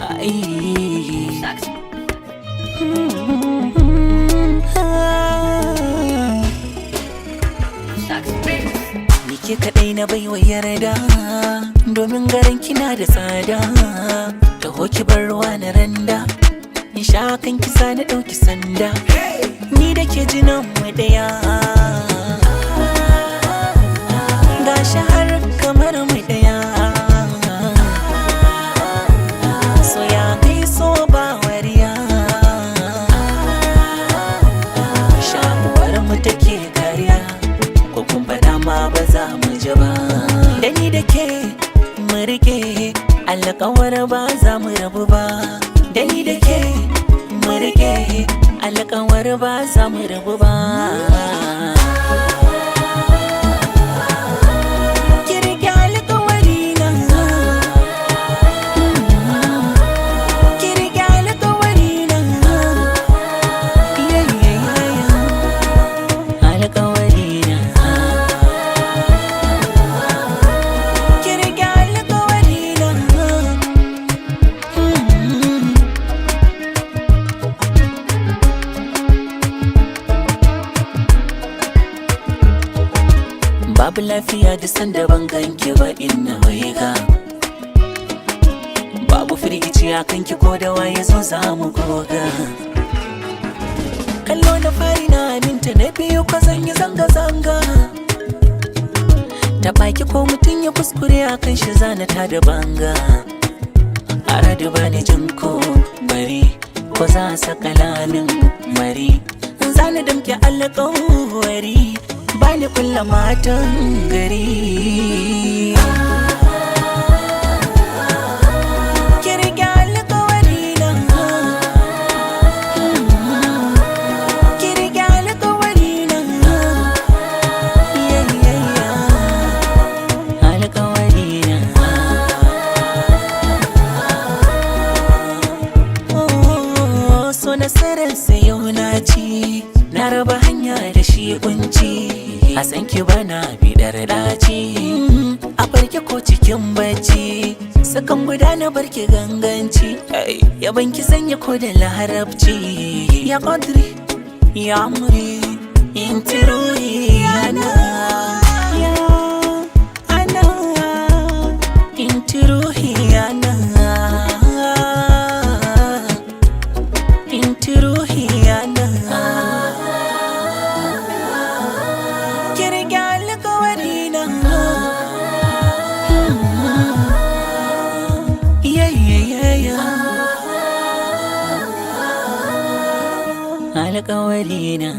Ai. Ni ke kaɗai na baiwa yarda, domin garin kina da tsada. Taho ki bar ruwa na randa, in sha kan kisa na ɗauki sanda. Ni da ke jinan mu ɗaya, gashi har kamar mu ɗaya. So ya kai so ba wariya, shakuwar mu take kariya, ko kun faɗa ma ba za mu ji ba. Da ni da ke mu rike alƙawar ba za mu rabu ba. Da ni da ke mu rike alƙawar ba za mu rabu ba. Ki rike alƙawari na, ki rike alƙawari na. Alƙawari na, ki rike alƙawari na. Babu lafiya da sanda ban ganki ba inna waiga. Babu firgici a kanki ko da waye zo za mu goga. Kallo na fari na aminta, na biyu ko zan yi zanga-zanga. Ta baki ko mutum ya kuskure a kan shi zana ta da banga. Aradu bani jin ko bari, ko za a saka lamin mari. Zana damke alƙawari, bani kulla matan gari. Ki rike alƙawari na, ki rike alƙawari na. Alƙawari na. So nasarar sayo na ci, na raba hanya da shi kunci. A san ki bana bidar daci, a farke ko cikin bacci. Sakan guda na barki ganganci, yaban ki sanya ko da larabci. Ya qadri ya amri inti ruhi ana, ya ana inti ruhi ana, inti ruhi ana. Ki rike alƙawari na, alƙawari na.